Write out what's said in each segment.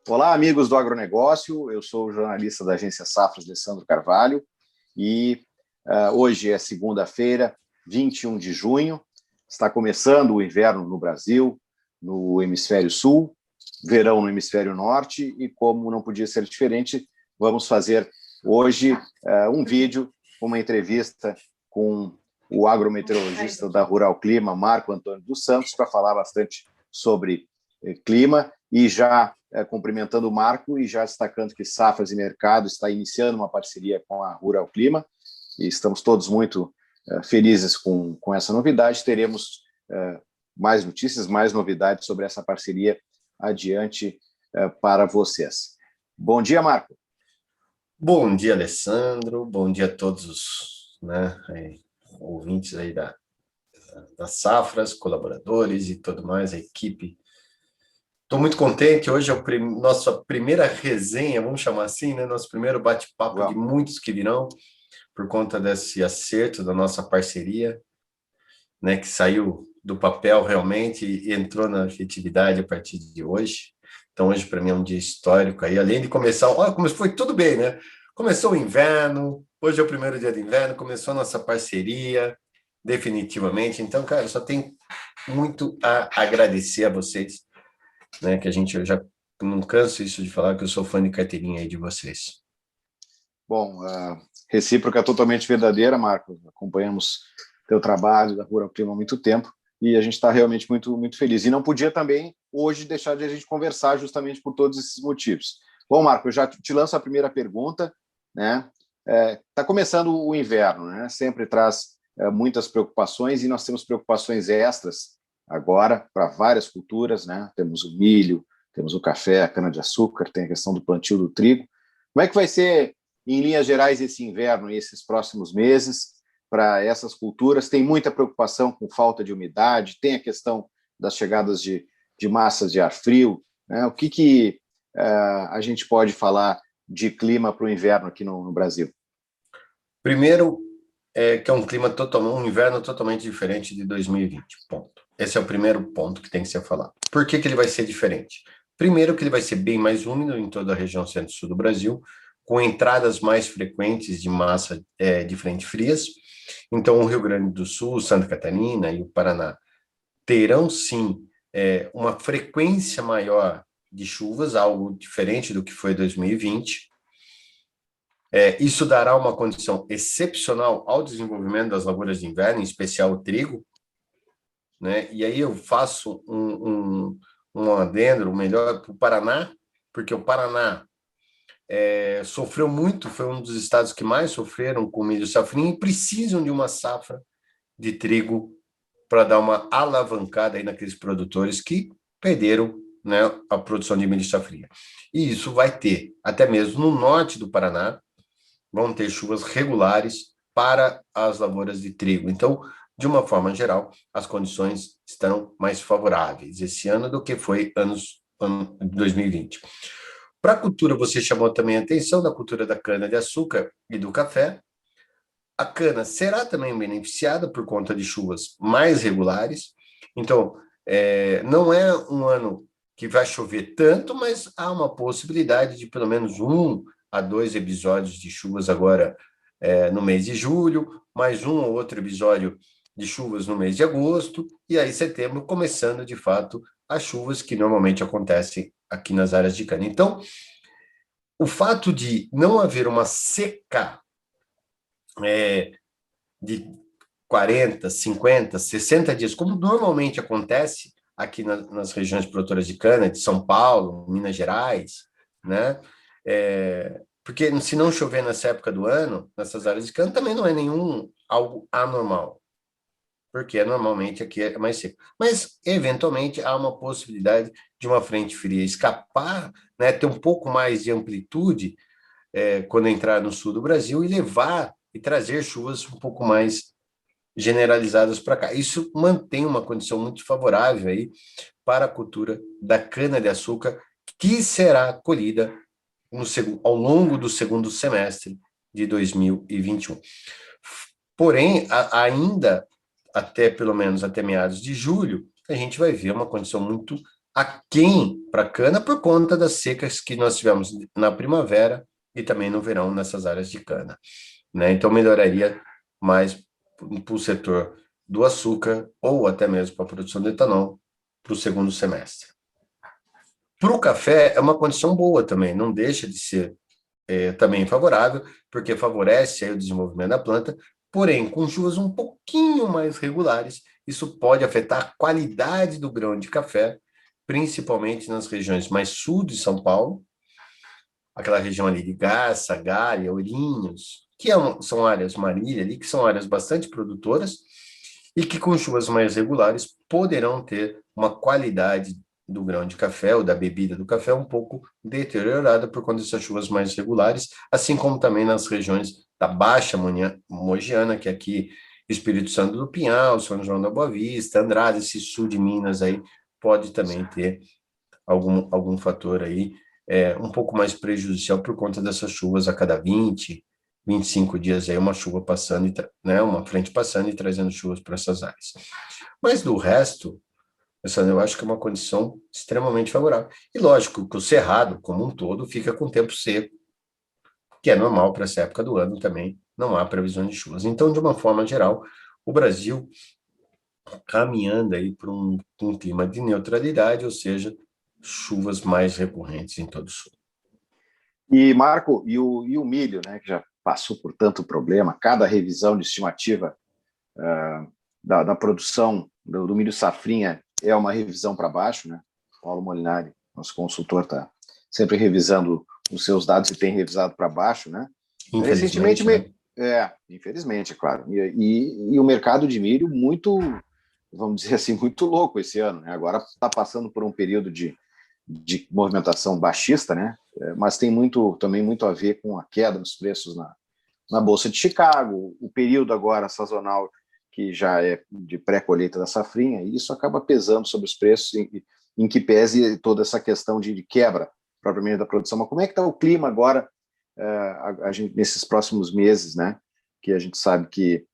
Olá, amigos do agronegócio. Eu sou o jornalista da agência Safras, Alessandro Carvalho, e hoje é segunda-feira, 21 de junho. Está começando o inverno no Brasil, no hemisfério sul, verão no hemisfério norte, e como não podia ser diferente, vamos fazer hoje um vídeo, uma entrevista com o agrometeorologista da Rural Clima, Marco Antônio dos Santos, para falar bastante sobre clima, e já cumprimentando o Marco e já destacando que Safras e Mercado está iniciando uma parceria com a Rural Clima, e estamos todos muito felizes com essa novidade. Teremos mais notícias, mais novidades sobre essa parceria adiante para vocês. Bom dia, Marco. Bom dia, Alessandro. Bom dia a todos os ouvintes aí das Safras, colaboradores e tudo mais, a equipe. Estou muito contente. Hoje é nossa primeira resenha, vamos chamar assim, né? Nosso primeiro bate-papo de muitos que virão, por conta desse acerto da nossa parceria, né? Que saiu do papel realmente e entrou na efetividade a partir de hoje. Então, hoje, para mim, é um dia histórico aí, além de começar... Olha, como foi tudo bem, né? Começou o inverno, hoje é o primeiro dia do inverno, começou a nossa parceria, definitivamente. Então, cara, eu só tenho muito a agradecer a vocês, né? Que eu já não canso isso de falar, que eu sou fã de carteirinha aí de vocês. Bom, a recíproca é totalmente verdadeira, Marco. Acompanhamos teu trabalho da Rural Clima há muito tempo, e a gente está realmente muito, muito feliz. E não podia também hoje deixar de a gente conversar justamente por todos esses motivos. Bom, Marco, eu já te lanço a primeira pergunta, né? Está começando o inverno, né? Sempre traz muitas preocupações, e nós temos preocupações extras agora para várias culturas, né? Temos o milho, temos o café, a cana-de-açúcar, tem a questão do plantio do trigo. Como é que vai ser, em linhas gerais, esse inverno e esses próximos meses para essas culturas? Tem muita preocupação com falta de umidade, tem a questão das chegadas de massas de ar frio, né? O que a gente pode falar de clima para o inverno aqui no Brasil? Primeiro, que é um inverno totalmente diferente de 2020, ponto. Esse é o primeiro ponto que tem que ser falado. Por que ele vai ser diferente? Primeiro, que ele vai ser bem mais úmido em toda a região centro-sul do Brasil, com entradas mais frequentes de massa de frente frias. Então, o Rio Grande do Sul, Santa Catarina e o Paraná terão, sim, uma frequência maior de chuvas, algo diferente do que foi 2020. Isso dará uma condição excepcional ao desenvolvimento das lavouras de inverno, em especial o trigo, né? E aí eu faço um adendo melhor para o Paraná, porque o Paraná sofreu muito, foi um dos estados que mais sofreram com milho safrinha e precisam de uma safra de trigo para dar uma alavancada aí naqueles produtores que perderam, né, a produção de milho safrinha. E isso vai ter, até mesmo no norte do Paraná, vão ter chuvas regulares para as lavouras de trigo. Então, de uma forma geral, as condições estão mais favoráveis esse ano do que foi ano 2020. Para a cultura, você chamou também a atenção da cultura da cana-de-açúcar e do café. A cana será também beneficiada por conta de chuvas mais regulares. Então, não é um ano que vai chover tanto, mas há uma possibilidade de pelo menos 1 a 2 episódios de chuvas agora no mês de julho, mais um ou outro episódio de chuvas no mês de agosto, e aí setembro começando, de fato, as chuvas que normalmente acontecem aqui nas áreas de cana. Então, o fato de não haver uma seca de 40, 50, 60 dias, como normalmente acontece aqui nas regiões produtoras de cana, de São Paulo, Minas Gerais, né? Porque se não chover nessa época do ano, nessas áreas de cana, também não é algo anormal, porque normalmente aqui é mais seco. Mas, eventualmente, há uma possibilidade de uma frente fria escapar, né, ter um pouco mais de amplitude quando entrar no sul do Brasil e levar e trazer chuvas um pouco mais generalizadas para cá. Isso mantém uma condição muito favorável aí para a cultura da cana-de-açúcar, que será colhida ao longo do segundo semestre de 2021. Porém, ainda pelo menos até meados de julho, a gente vai ver uma condição muito aquém para a cana por conta das secas que nós tivemos na primavera e também no verão nessas áreas de cana, né? Então, melhoraria mais para o setor do açúcar ou até mesmo para a produção de etanol para o segundo semestre. Para o café, é uma condição boa também, não deixa de ser também favorável, porque favorece aí o desenvolvimento da planta, porém, com chuvas um pouquinho mais regulares, isso pode afetar a qualidade do grão de café, principalmente nas regiões mais sul de São Paulo, aquela região ali de Garça, Galha, Ourinhos, que são áreas Marília ali, que são áreas bastante produtoras, e que com chuvas mais regulares poderão ter uma qualidade do grão de café ou da bebida do café um pouco deteriorada por conta dessas chuvas mais regulares, assim como também nas regiões da Baixa Mogiana, que é aqui Espírito Santo do Pinhal, São João da Boa Vista, Andrade, esse sul de Minas aí, pode também ter algum fator aí um pouco mais prejudicial por conta dessas chuvas a cada 25 dias aí, uma chuva passando, né, uma frente passando e trazendo chuvas para essas áreas. Mas do resto, eu acho que é uma condição extremamente favorável. E lógico que o Cerrado, como um todo, fica com tempo seco, que é normal para essa época do ano também, não há previsão de chuvas. Então, de uma forma geral, o Brasil caminhando aí para um clima de neutralidade, ou seja, chuvas mais recorrentes em todo o sul. E, Marco, e o milho, né, que já passou por tanto problema, cada revisão de estimativa da produção do milho safrinha é uma revisão para baixo, né? Paulo Molinari, nosso consultor, está sempre revisando os seus dados e tem revisado para baixo, né? Infelizmente, né? Infelizmente, é claro. E o mercado de milho muito, vamos dizer assim, muito louco esse ano, né? Agora está passando por um período de movimentação baixista, né? Mas tem também muito a ver com a queda nos preços na Bolsa de Chicago, o período agora sazonal que já é de pré-colheita da safrinha, e isso acaba pesando sobre os preços, em que pese toda essa questão de quebra propriamente da produção. Mas como é que está o clima agora, nesses próximos meses, né? Que a gente sabe que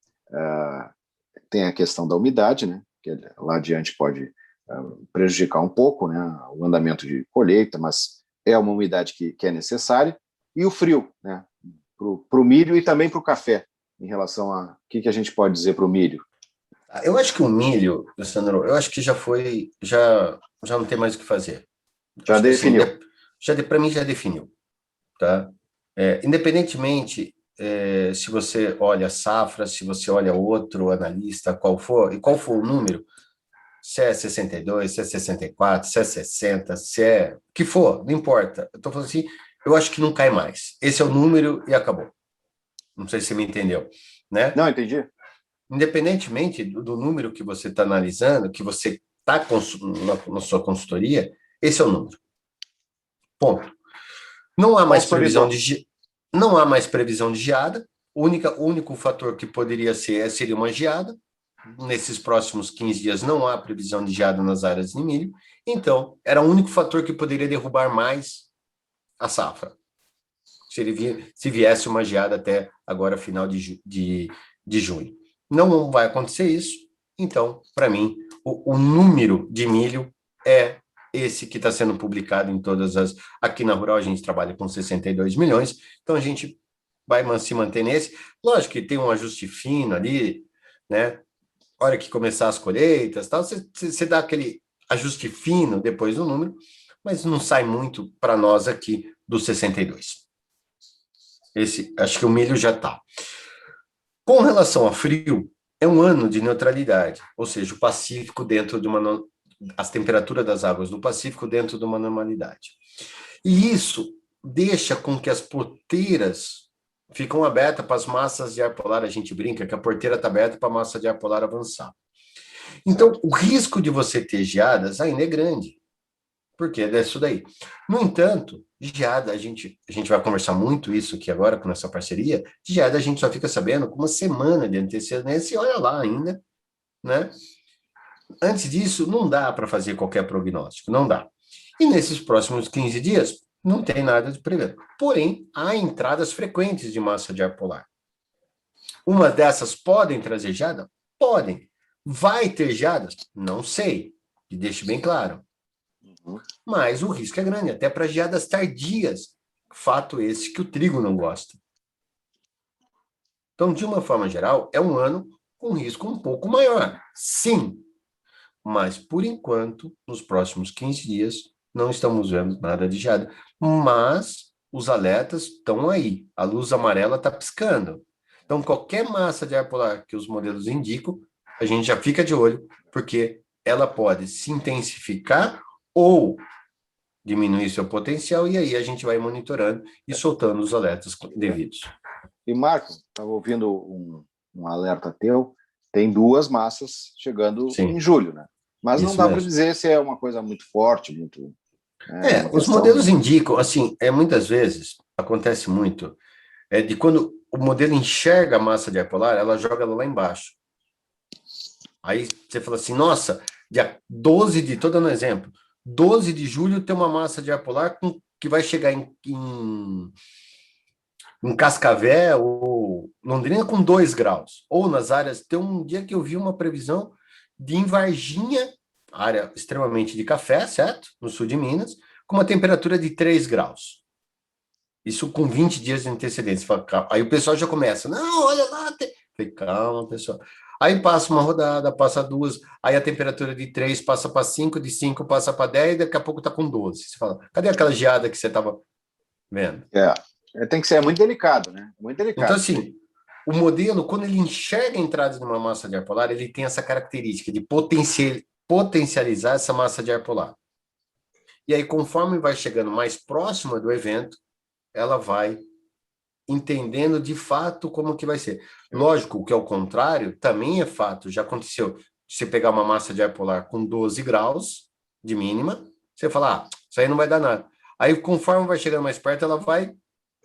tem a questão da umidade, né? Que lá adiante pode prejudicar um pouco, né, o andamento de colheita, mas é uma umidade que é necessária, e o frio, né, para o milho e também para o café, em relação a o que a gente pode dizer para o milho. Eu acho que o milho, Alessandro, eu acho que já não tem mais o que fazer. Já Acho que assim, definiu. para mim já definiu, tá? Independentemente se você olha safra, se você olha outro analista, qual for o número, se é 62, se é 64, se é 60, se é o que for, não importa. Eu estou falando assim, eu acho que não cai mais. Esse é o número e acabou. Não sei se você me entendeu, né? Não, entendi. Independentemente do número que você está analisando, que você está na sua consultoria, esse é o número. Ponto. Não há mais previsão de geada. O único fator que poderia seria uma geada. Nesses próximos 15 dias não há previsão de geada nas áreas de milho. Então, era o único fator que poderia derrubar mais a safra. Se viesse uma geada até agora, final de junho. Não vai acontecer isso. Então, para mim, o número de milho é esse que está sendo publicado em todas as... Aqui na Rural a gente trabalha com 62 milhões, então a gente vai se manter nesse. Lógico que tem um ajuste fino ali, né? Hora que começar as colheitas, tal, você dá aquele ajuste fino depois do número, mas não sai muito para nós aqui dos 62. Acho que o milho já está. Com relação a frio, é um ano de neutralidade, ou seja, o Pacífico dentro de as temperaturas das águas do Pacífico dentro de uma normalidade. E isso deixa com que as porteiras ficam abertas para as massas de ar polar. A gente brinca que a porteira está aberta para a massa de ar polar avançar. Então, o risco de você ter geadas ainda é grande, porque é isso daí. No entanto, geada, a gente vai conversar muito isso aqui agora com essa parceria, geada a gente só fica sabendo com uma semana de antecedência e olha lá ainda, né? Antes disso, não dá para fazer qualquer prognóstico, não dá. E nesses próximos 15 dias, não tem nada de prever. Porém, há entradas frequentes de massa de ar polar. Uma dessas podem trazer geada? Podem. Vai ter geadas? Não sei. E deixe bem claro. mas o risco é grande, até para geadas tardias. Fato esse que o trigo não gosta. Então, de uma forma geral, é um ano com risco um pouco maior. Sim, mas, por enquanto, nos próximos 15 dias, não estamos vendo nada de geada. Mas os alertas estão aí. A luz amarela está piscando. Então, qualquer massa de ar polar que os modelos indicam, a gente já fica de olho, porque ela pode se intensificar ou diminuir seu potencial, e aí a gente vai monitorando e soltando os alertas devidos. E, Marco, estava ouvindo um alerta teu, tem 2 massas chegando em julho, né? Mas não dá para dizer se é uma coisa muito forte, muito... Os modelos indicam, assim, muitas vezes, acontece muito, de quando o modelo enxerga a massa de ar polar, ela joga ela lá embaixo. Aí você fala assim, nossa, dia 12 de, estou dando um exemplo, 12 de julho tem uma massa de ar polar que vai chegar em Cascavel ou Londrina com 2 graus. Ou nas áreas, tem um dia que eu vi uma previsão de em Varginha, área extremamente de café, certo? No sul de Minas, com uma temperatura de 3 graus. Isso com 20 dias de antecedência. Aí o pessoal já começa, não, olha lá. Falei, calma, pessoal. Aí passa uma rodada, passa 2, aí a temperatura de 3 passa para 5, de 5 passa para 10, e daqui a pouco está com 12. Você fala, cadê aquela geada que você estava vendo? Tem que ser muito delicado, né? Muito delicado. Então, assim, o modelo, quando ele enxerga a entrada de uma massa de ar polar, ele tem essa característica de potencializar essa massa de ar polar. E aí, conforme vai chegando mais próxima do evento, ela vai entendendo de fato como que vai ser. Lógico que, ao contrário, também é fato, já aconteceu, você pegar uma massa de ar polar com 12 graus de mínima, você fala, isso aí não vai dar nada. Aí, conforme vai chegando mais perto, ela vai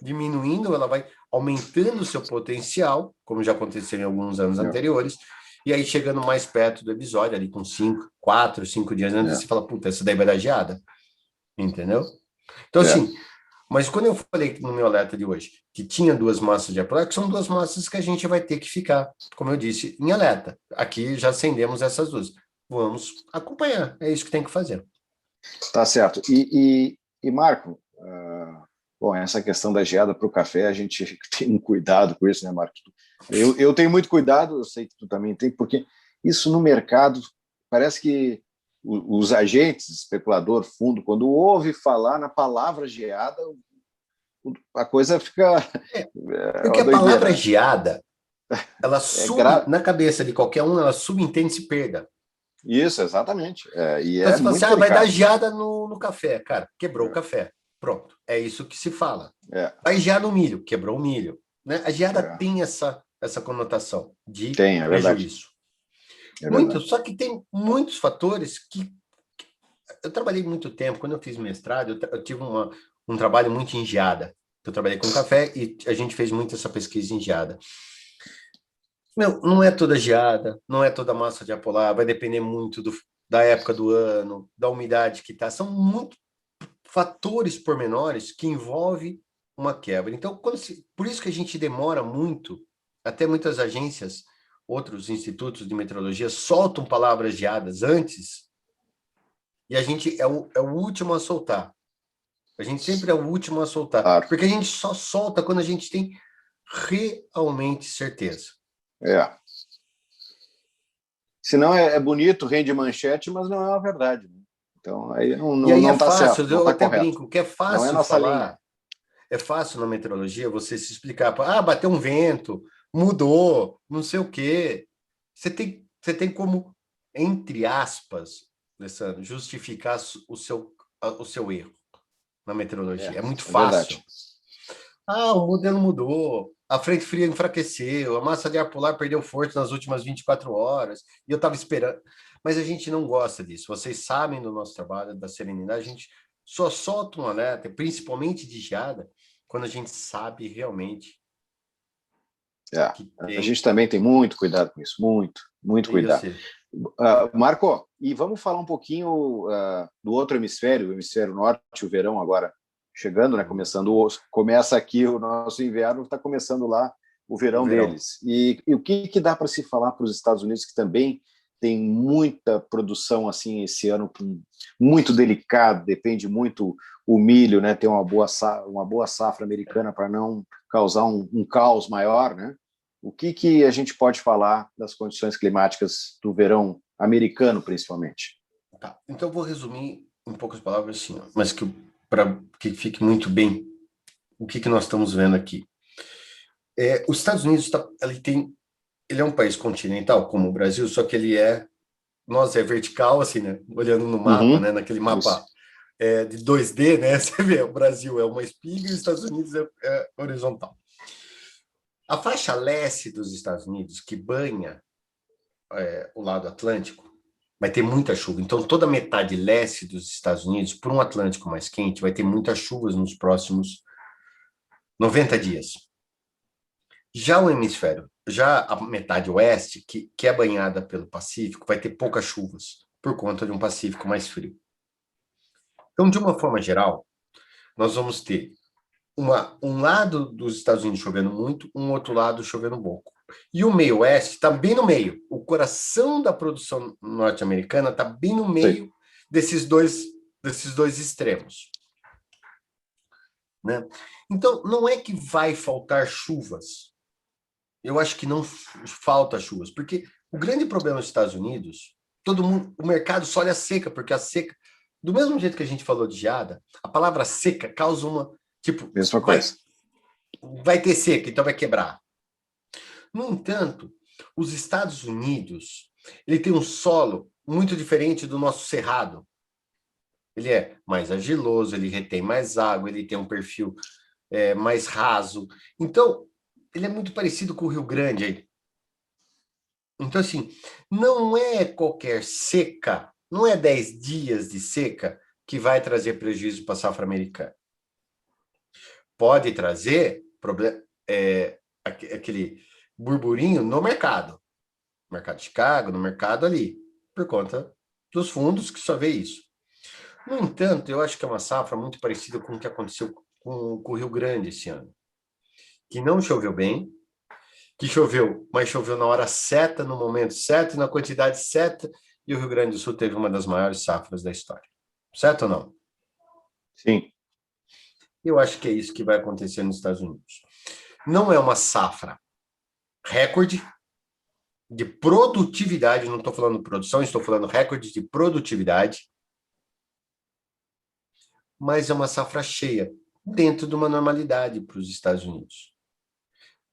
diminuindo, ela vai aumentando o seu potencial, como já aconteceu em alguns anos anteriores, e aí chegando mais perto do episódio, ali com 4, 5 dias antes, você fala, puta, essa daí vai dar geada. Entendeu? Então, assim, mas quando eu falei no meu alerta de hoje que tinha 2 massas de ar polar, que são 2 massas que a gente vai ter que ficar, como eu disse, em alerta. Aqui já acendemos essas 2. Vamos acompanhar, é isso que tem que fazer. Tá certo. E Marco, bom, essa questão da geada para o café, a gente tem um cuidado com isso, né, Marco? Eu tenho muito cuidado, eu sei que tu também tem, porque isso no mercado, parece que os agentes, especulador, fundo, quando ouve falar na palavra geada, a coisa fica... Porque a palavra geada, ela na cabeça de qualquer um, ela subentende-se perda. Isso, exatamente. E então, é você fala muito assim, vai delicado. dar geada no café. Cara, quebrou o café. Pronto, é isso que se fala. Vai gear no milho, quebrou o milho. Né? A geada tem essa conotação de prejuízo. Só que tem muitos fatores que... Eu trabalhei muito tempo, quando eu fiz mestrado, eu tive um trabalho muito em geada. Eu trabalhei com café e a gente fez muito essa pesquisa em geada. Não é toda geada, não é toda massa de ar polar, vai depender muito da época do ano, da umidade que está. São muitos fatores pormenores que envolvem uma quebra. Então, por isso que a gente demora muito, até muitas agências, outros institutos de meteorologia soltam palavras geadas antes, e a gente é o último a soltar. A gente sempre é o último a soltar, claro. Porque a gente só solta quando a gente tem realmente certeza. Senão é bonito, rende manchete, mas não é uma verdade. Então, aí não, e aí não tá fácil, certo, eu tá até correto. brinco, que é fácil não é nossa falar, linha. É fácil na meteorologia você se explicar, bateu um vento, mudou, não sei o quê. Você tem como, entre aspas, Alessandro, justificar o seu erro na meteorologia. É muito fácil. O modelo mudou, a frente fria enfraqueceu, a massa de ar polar perdeu força nas últimas 24 horas, e eu estava esperando. Mas a gente não gosta disso. Vocês sabem do nosso trabalho, da serenidade, a gente só solta um alerta, principalmente de geada, quando a gente sabe realmente que tem... A gente também tem muito cuidado com isso, muito cuidado. Marco, e vamos falar um pouquinho do outro hemisfério, o hemisfério norte, o verão agora chegando, né? Começa aqui o nosso inverno, está começando lá o verão deles. E o que dá para se falar para os Estados Unidos, que também tem muita produção assim esse ano, muito delicado, depende muito o milho, né, ter uma boa safra americana para não causar um caos maior, né? O que a gente pode falar das condições climáticas do verão americano, principalmente? Tá. Então, eu vou resumir em poucas palavras, assim, ó, mas para que fique muito bem o que nós estamos vendo aqui. Os Estados Unidos ele é um país continental, como o Brasil, só que nós é vertical, assim, né? Olhando no mapa, Uhum, né? Naquele isso. mapa de 2D, né? Você vê, o Brasil é uma espiga e os Estados Unidos é horizontal. A faixa leste dos Estados Unidos, que banha o lado Atlântico, vai ter muita chuva. Então, toda a metade leste dos Estados Unidos, por um Atlântico mais quente, vai ter muitas chuvas nos próximos 90 dias. Já a metade oeste, que é banhada pelo Pacífico, vai ter poucas chuvas, por conta de um Pacífico mais frio. Então, de uma forma geral, nós vamos ter um lado dos Estados Unidos chovendo muito, um outro lado chovendo pouco. E o meio oeste está bem no meio. O coração da produção norte-americana está bem no meio desses dois extremos. Né? Então, não é que vai faltar chuvas. Eu acho que não falta chuvas, porque o grande problema dos Estados Unidos, o mercado só olha a seca, porque a seca, do mesmo jeito que a gente falou de geada, a palavra seca causa tipo, Mesma coisa. vai ter seca, então vai quebrar. No entanto, os Estados Unidos, ele tem um solo muito diferente do nosso cerrado. Ele é mais argiloso, ele retém mais água, ele tem um perfil mais raso. Então, ele é muito parecido com o Rio Grande aí. Então, assim, não é qualquer seca, não é 10 dias de seca que vai trazer prejuízo para a safra americana. Pode trazer aquele burburinho no mercado de Chicago, no mercado ali, por conta dos fundos que só vê isso. No entanto, eu acho que é uma safra muito parecida com o que aconteceu com o Rio Grande esse ano, que não choveu bem, que choveu, mas choveu na hora certa, no momento certo, e na quantidade certa, e o Rio Grande do Sul teve uma das maiores safras da história. Certo ou não? Sim. Eu acho que é isso que vai acontecer nos Estados Unidos. Não é uma safra recorde de produtividade, não estou falando produção, estou falando recorde de produtividade, mas é uma safra cheia, dentro de uma normalidade para os Estados Unidos.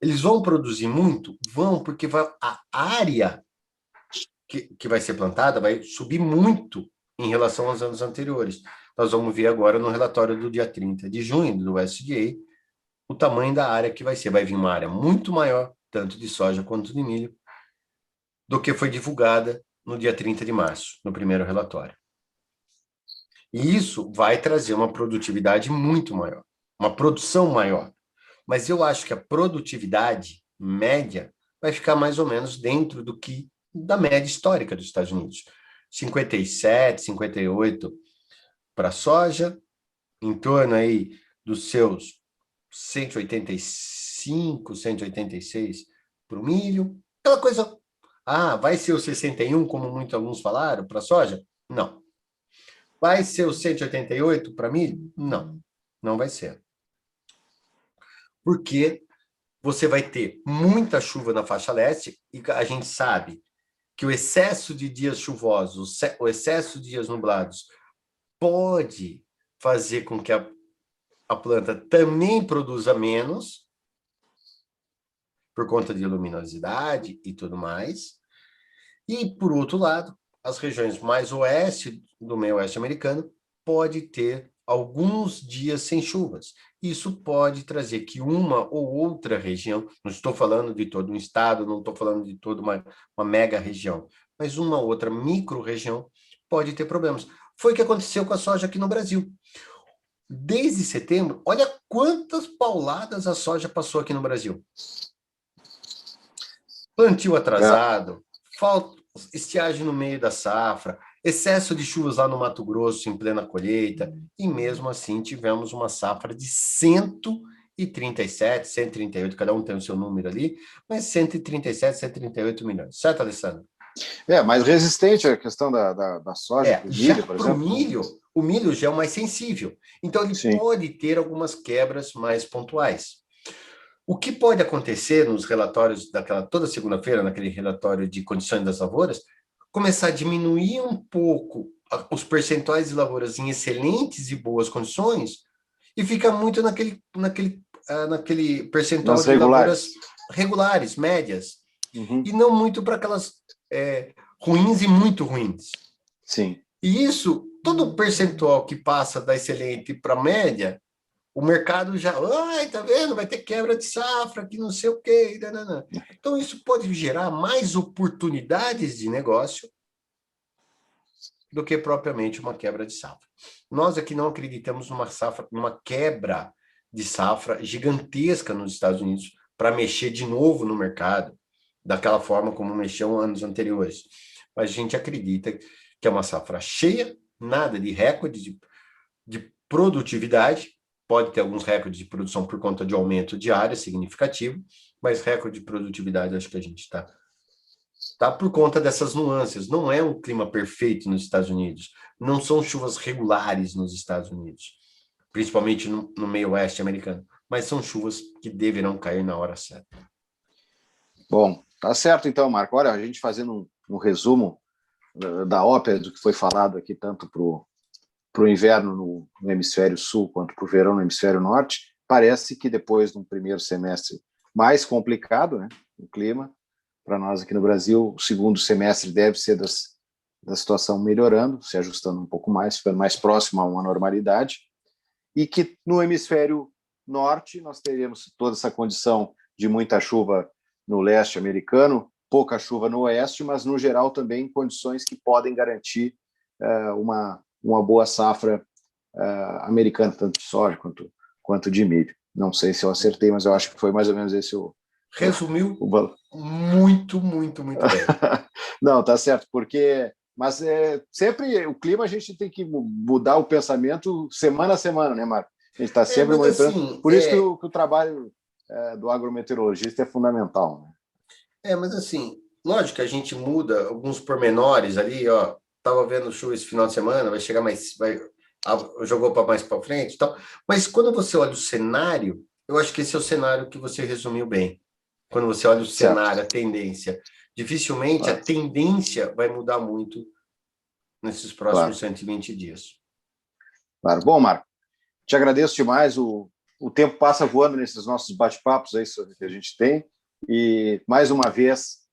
Eles vão produzir muito? Vão, porque a área que vai ser plantada vai subir muito em relação aos anos anteriores. Nós vamos ver agora no relatório do dia 30 de junho do USDA o tamanho da área que vai ser. Vai vir uma área muito maior, tanto de soja quanto de milho, do que foi divulgada no dia 30 de março, no primeiro relatório. E isso vai trazer uma produtividade muito maior, uma produção maior. Mas eu acho que a produtividade média vai ficar mais ou menos dentro da média histórica dos Estados Unidos. 57, 58 para a soja, em torno aí dos seus 185, 186 para o milho. Aquela coisa, vai ser o 61, como muitos alguns falaram, para a soja? Não. Vai ser o 188 para milho? Não, não vai ser. Porque você vai ter muita chuva na faixa leste e a gente sabe que o excesso de dias chuvosos, o excesso de dias nublados pode fazer com que a planta também produza menos por conta de luminosidade e tudo mais. E, por outro lado, as regiões mais oeste do meio oeste americano pode ter alguns dias sem chuvas. Isso pode trazer que uma ou outra região, não estou falando de todo um estado, não estou falando de toda uma mega região, mas uma outra micro-região pode ter problemas. Foi o que aconteceu com a soja aqui no Brasil. Desde setembro, olha quantas pauladas a soja passou aqui no Brasil. Plantio atrasado, estiagem no meio da safra, excesso de chuvas lá no Mato Grosso em plena colheita, e mesmo assim tivemos uma safra de 137, 138, cada um tem o seu número ali, mas 137, 138 milhões. Certo, Alessandro? Mais resistente à questão da soja, do milho, por exemplo. O milho já é o mais sensível. Então, ele Sim. pode ter algumas quebras mais pontuais. O que pode acontecer nos relatórios toda segunda-feira, naquele relatório de condições das lavouras, começar a diminuir um pouco os percentuais de lavouras em excelentes e boas condições e fica muito naquele percentual Nas de lavouras regulares, médias, Uhum. e não muito para aquelas ruins e muito ruins. Sim. E isso, todo o percentual que passa da excelente para a média, o mercado já, tá vendo? Vai ter quebra de safra, que não sei o quê. Nanana. Então, isso pode gerar mais oportunidades de negócio do que propriamente uma quebra de safra. Nós aqui não acreditamos numa quebra de safra gigantesca nos Estados Unidos para mexer de novo no mercado, daquela forma como mexeu anos anteriores. Mas a gente acredita que é uma safra cheia, nada de recorde de produtividade, pode ter alguns recordes de produção por conta de aumento de área significativo, mas recorde de produtividade acho que a gente está por conta dessas nuances. Não é um clima perfeito nos Estados Unidos, não são chuvas regulares nos Estados Unidos, principalmente no meio oeste americano, mas são chuvas que deverão cair na hora certa. Bom, tá certo então, Marco. Olha, a gente fazendo um resumo da ópera do que foi falado aqui, tanto para o inverno no hemisfério sul quanto para o verão no hemisfério norte, parece que depois de um primeiro semestre mais complicado, né, o clima, para nós aqui no Brasil, o segundo semestre deve ser da situação melhorando, se ajustando um pouco mais, ficando mais próximo a uma normalidade, e que no hemisfério norte nós teremos toda essa condição de muita chuva no leste americano, pouca chuva no oeste, mas no geral também condições que podem garantir uma boa safra americana, tanto de soja quanto de milho. Não sei se eu acertei, mas eu acho que foi mais ou menos esse o... Resumiu muito, muito, muito bem. Não, tá certo, mas sempre o clima a gente tem que mudar o pensamento semana a semana, né, Marco? A gente está sempre monitorando. Assim, por isso que o trabalho do agrometeorologista é fundamental. Né? Mas assim, lógico que a gente muda alguns pormenores ali, ó. Estava vendo chuva esse final de semana, vai chegar mais, jogou para mais para frente e tal. Mas quando você olha o cenário, eu acho que esse é o cenário que você resumiu bem. Quando você olha o cenário, a tendência, dificilmente a tendência vai mudar muito nesses próximos 120 dias. Claro. Bom, Marco, te agradeço demais. O tempo passa voando nesses nossos bate-papos aí que a gente tem. E, mais uma vez,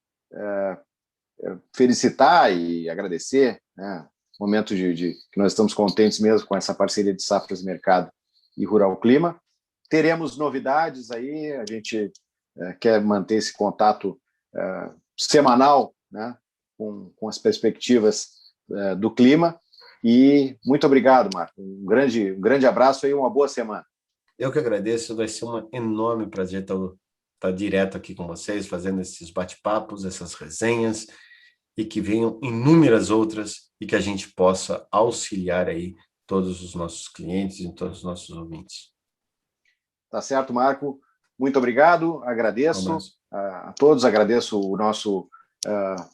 felicitar e agradecer, né? Momento que nós estamos contentes mesmo com essa parceria de Safras Mercado e Rural Clima. Teremos novidades aí, a gente quer manter esse contato semanal, né? com as perspectivas do clima. E muito obrigado, Marco. Um grande abraço e uma boa semana. Eu que agradeço, vai ser um enorme prazer estar direto aqui com vocês, fazendo esses bate-papos, essas resenhas, e que venham inúmeras outras e que a gente possa auxiliar aí todos os nossos clientes e todos os nossos ouvintes. Tá certo, Marco. Muito obrigado, agradeço a todos, agradeço o nosso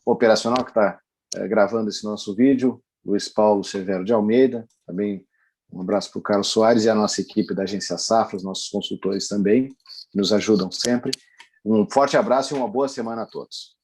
operacional que está gravando esse nosso vídeo, Luiz Paulo Severo de Almeida, também um abraço para o Carlos Soares e a nossa equipe da Agência Safra, os nossos consultores também, que nos ajudam sempre. Um forte abraço e uma boa semana a todos.